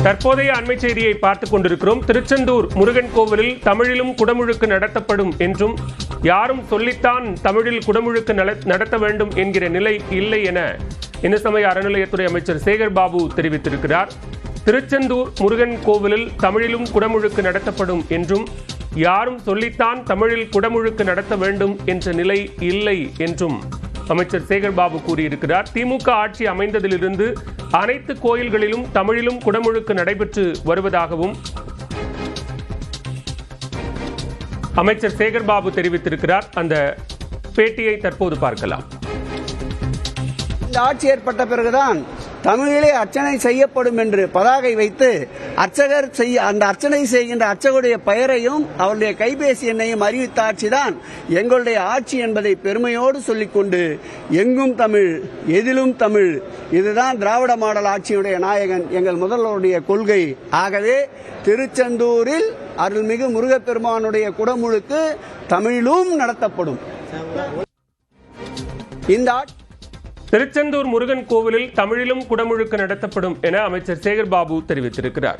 தற்போதைய அண்மை செய்தியை பார்த்துக் கொண்டிருக்கிறோம். திருச்செந்தூர் முருகன் கோவிலில் தமிழிலும் குடமுழுக்கு நடத்தப்படும் என்றும் யாரும் சொல்லித்தான் தமிழில் குடமுழுக்கு நடத்த வேண்டும் என்கிற நிலை இல்லை என இந்து சமய அறநிலையத்துறை அமைச்சர் சேகர் பாபு தெரிவித்திருக்கிறார். திருச்செந்தூர் முருகன் கோவிலில் தமிழிலும் குடமுழுக்கு நடத்தப்படும் என்றும் யாரும் சொல்லித்தான் தமிழில் குடமுழுக்கு நடத்த வேண்டும் என்ற நிலை இல்லை என்றும் அமைச்சர் சேகர் பாபு கூறியிருக்கிறார். திமுக ஆட்சி அமைந்ததிலிருந்து அனைத்து கோயில்களிலும் தமிழிலும் குடமுழுக்கு நடைபெற்று வருவதாகவும் அமைச்சர் சேகர் பாபு தெரிவித்திருக்கிறார். அந்த பேட்டியை தற்போது பார்க்கலாம். இந்த ஆட்சி ஏற்பட்ட பிறகுதான் தமிழிலே அர்ச்சனை செய்யப்படும் என்று பதாகை வைத்து அர்ச்சகர் அந்த அர்ச்சனை செய்கின்ற அர்ச்சகருடைய பெயரையும் அவருடைய கைபேசி எண்ணையும் அறிவித்த ஆட்சிதான் எங்களுடைய ஆட்சி என்பதை பெருமையோடு சொல்லிக்கொண்டு எங்கும் தமிழ், எதிலும் தமிழ், இதுதான் திராவிட மாடல் ஆட்சியுடைய நாயகன் எங்கள் முதல்வருடைய கொள்கை. ஆகவே திருச்செந்தூரில் அருள்மிகு முருகப்பெருமானுடைய குடமுழுக்கு தமிழிலும் நடத்தப்படும். இந்த திருச்செந்தூர் முருகன் கோவிலில் தமிழிலும் குடமுழுக்கு நடத்தப்படும் என அமைச்சர் சேகர் பாபு தெரிவித்திருக்கிறார்.